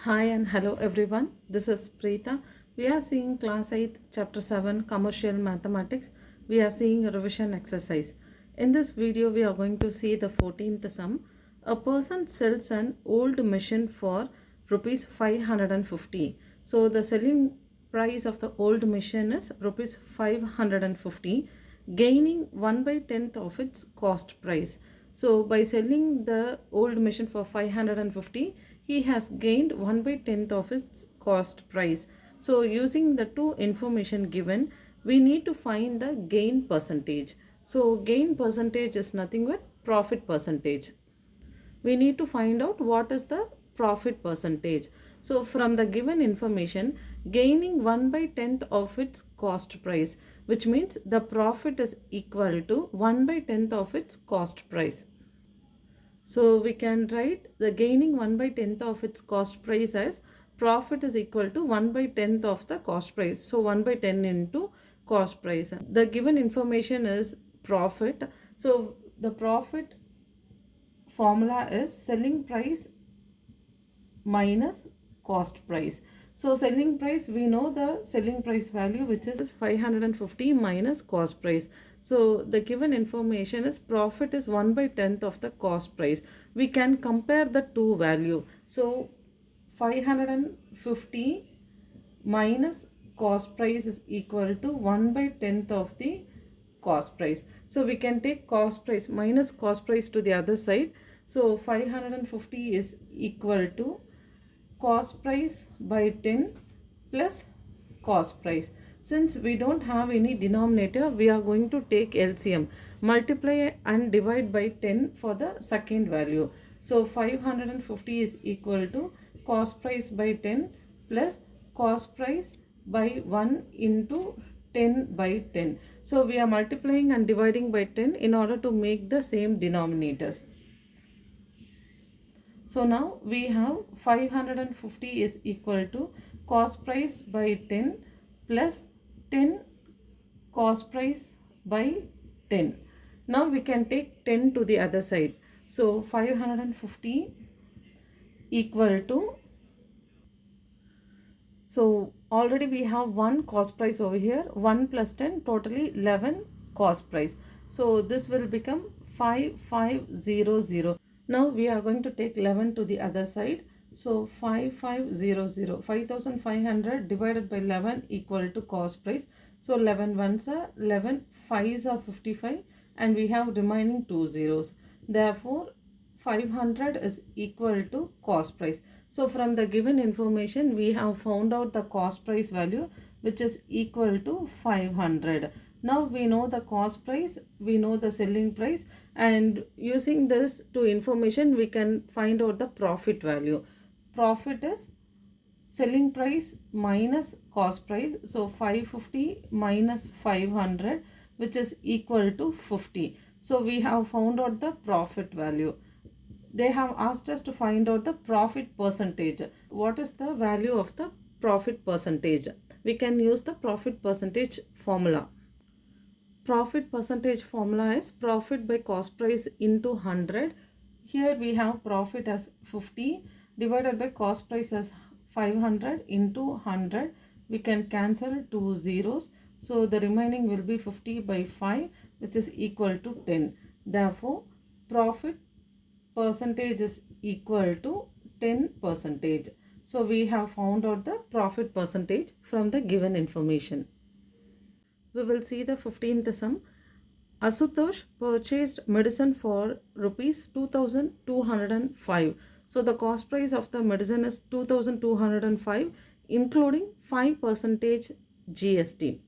Hi and hello everyone. This is Preeta. We are seeing class 8 chapter 7 commercial mathematics. We are seeing a revision exercise. In this video we are going to see the 14th sum. A person sells an old machine for rupees 550. So the selling price of the old machine is rupees 550, gaining 1 by 10th of its cost price. So by selling the old machine for 550, he has gained 1 by 10th of its cost price. So using the two information given, we need to find the gain percentage. So gain percentage is nothing but profit percentage. We need to find out what is the profit percentage. So from the given information, gaining 1 by 10th of its cost price, which means the profit is equal to 1 by 10th of its cost price. So we can write the gaining 1 by 10th of its cost price as profit is equal to 1 by 10th of the cost price. So 1 by 10 into cost price. The given information is profit. So the profit formula is selling price minus cost price. So selling price, we know the selling price value, which is 550 minus cost price. So the given information is profit is 1 by 10th of the cost price. We can compare the two value. So 550 minus cost price is equal to 1 by 10th of the cost price. So we can take cost price minus cost price to the other side. So 550 is equal to cost price by 10 plus cost price. Since we don't have any denominator, we are going to take LCM. Multiply and divide by 10 for the second value. So 550 is equal to cost price by 10 plus cost price by 1 into 10 by 10. So we are multiplying and dividing by 10 in order to make the same denominators. So now we have 550 is equal to cost price by 10 plus 10 cost price by 10. Now we can take 10 to the other side. So 550 equal to, so already we have one cost price over here, 1 plus 10, totally 11 cost price. So this will become 5500. Now we are going to take 11 to the other side. So 5500, 5500 divided by 11 equal to cost price. So 11 ones are 11, 5s are 55, and we have remaining 2 zeros. Therefore 500 is equal to cost price. So from the given information, we have found out the cost price value, which is equal to 500. Now we know the cost price, we know the selling price, and using this two information, we can find out the profit value. Profit is selling price minus cost price. So 550 minus 500, which is equal to 50. So we have found out the profit value. They have asked us to find out the profit percentage. What is the value of the profit percentage? We can use the profit percentage formula. Profit percentage formula is profit by cost price into 100. Here we have profit as 50 divided by cost price as 500 into 100. We can cancel two zeros. So the remaining will be 50 by 5, which is equal to 10. Therefore, profit percentage is equal to 10%. So we have found out the profit percentage from the given information. We will see the 15th sum. Asutosh purchased medicine for rupees 2205. So the cost price of the medicine is 2205, including 5% GST.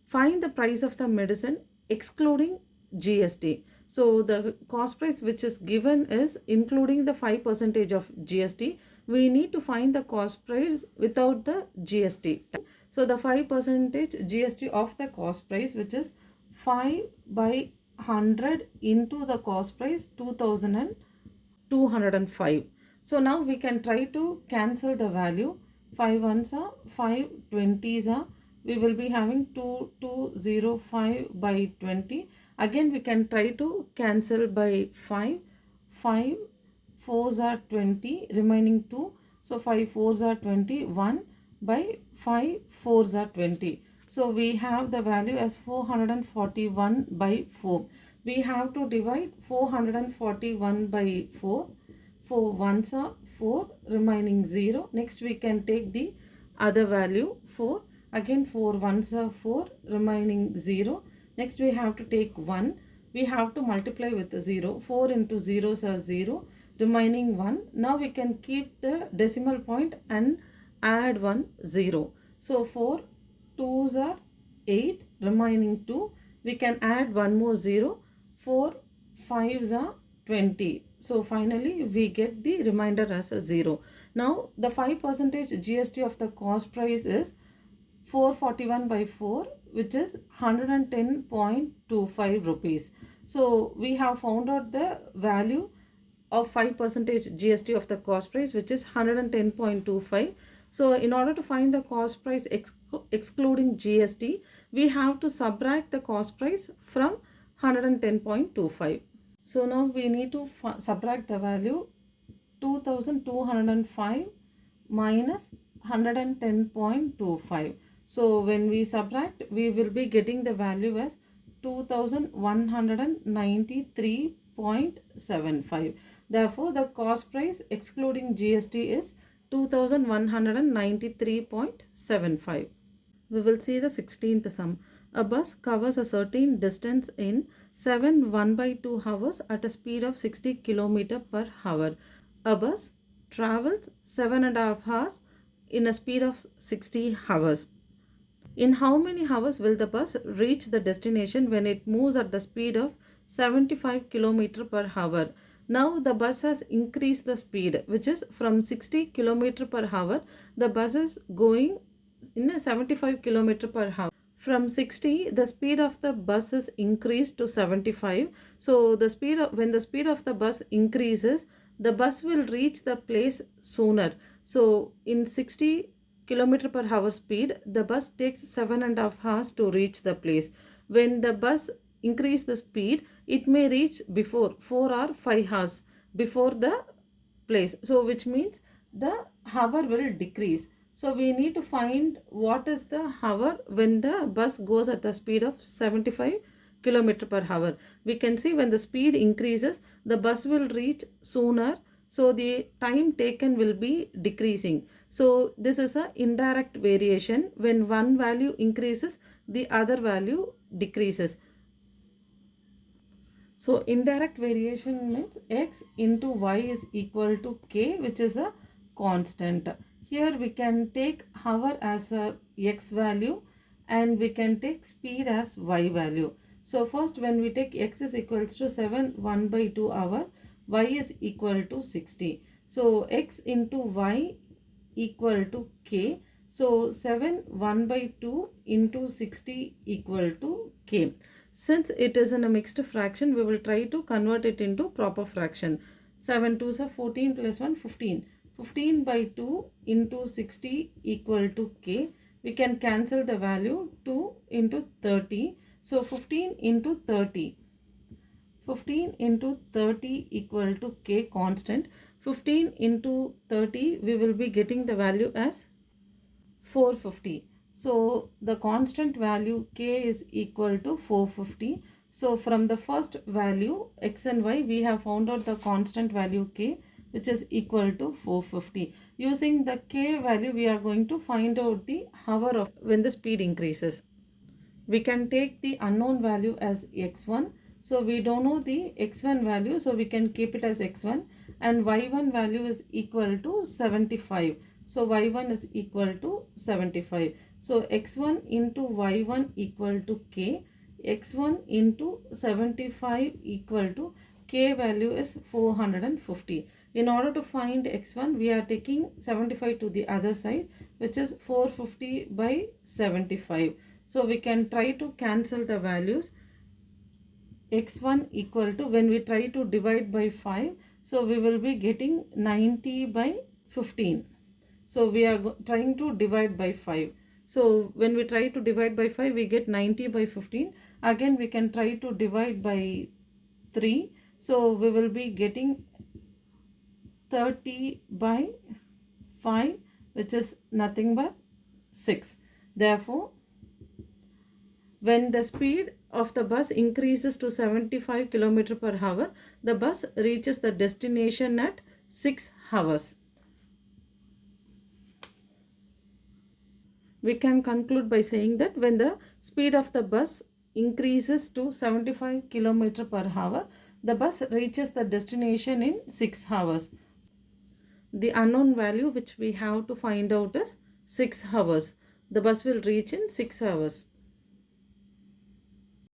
Find the price of the medicine excluding GST. So the cost price which is given is including the 5% of GST. We need to find the cost price without the GST. So the 5% GST of the cost price, which is 5 by 100 into the cost price 2205. So now we can try to cancel the value. 5 ones are 5 20s are, we will be having 2205 by 20. Again we can try to cancel by 5. 5 4s are 20, remaining 2. So 5 fours are 20. 1 by 5 fours are 20. So we have the value as 441 by 4. We have to divide 441 by 4. 4 ones are 4, remaining 0. Next we can take the other value 4. Again 4 ones are 4, remaining 0. Next we have to take 1. We have to multiply with the 0. 4 into zeros are 0, remaining 1. Now we can keep the decimal point and add 1 0. So 4 2s are 8, remaining 2. We can add one more 0. 4 5s are 20. So finally we get the remainder as a 0. Now the 5% GST of the cost price is 441 by 4, which is 110.25 rupees. So we have found out the value of 5% GST of the cost price, which is 110.25. So in order to find the cost price excluding GST, we have to subtract the cost price from 110.25. So now we need to subtract the value 2205 minus 110.25. So when we subtract, we will be getting the value as 2193.75. Therefore, the cost price excluding GST is 2193.75. We will see the 16th sum. A bus covers a certain distance in 7 1/2 hours at a speed of 60 km per hour. A bus travels 7.5 hours in a speed of 60 hours. In how many hours will the bus reach the destination when it moves at the speed of 75 km per hour? Now the bus has increased the speed, which is from 60 km per hour. The bus is going in a 75 km per hour. From 60, the speed of the bus is increased to 75. So when the speed of the bus increases, the bus will reach the place sooner. So in 60 km per hour speed, the bus takes 7.5 hours to reach the place. When the bus increase the speed, it may reach before 4 or 5 hours before the place. So which means the hour will decrease. So we need to find what is the hour when the bus goes at the speed of 75 km per hour. We can see when the speed increases, the bus will reach sooner. So the time taken will be decreasing. So this is an indirect variation. When one value increases, the other value decreases. So indirect variation means x into y is equal to k, which is a constant. Here we can take hour as a x value and we can take speed as y value. So first when we take x is equals to 7 1/2 hour, y is equal to 60. So x into y equal to k. So 7 1/2 into 60 equal to k. Since it is in a mixed fraction, we will try to convert it into proper fraction. 7 2s are 14 plus 1 15. 15 by 2 into 60 equal to k. We can cancel the value 2 into 30. So 15 into 30. 15 into 30 equal to k constant. 15 into 30 we will be getting the value as 450. So the constant value k is equal to 450. So from the first value x and y, we have found out the constant value k, which is equal to 450. Using the k value, we are going to find out the hour of when the speed increases. We can take the unknown value as x1. So we don't know the x1 value, so we can keep it as x1, and y1 value is equal to 75. So y1 is equal to 75. So x1 into y1 equal to k. x1 into 75 equal to k value is 450. In order to find x1, we are taking 75 to the other side, which is 450 by 75. So we can try to cancel the values. x1 equal to, when we try to divide by 5, so we will be getting 90 by 15. So we are trying to divide by 5. So when we try to divide by 5, we get 90 by 15. Again we can try to divide by 3. So we will be getting 30 by 5, which is nothing but 6. Therefore, when the speed of the bus increases to 75 km per hour, the bus reaches the destination at 6 hours. We can conclude by saying that when the speed of the bus increases to 75 km per hour, the bus reaches the destination in 6 hours. The unknown value which we have to find out is 6 hours. The bus will reach in 6 hours.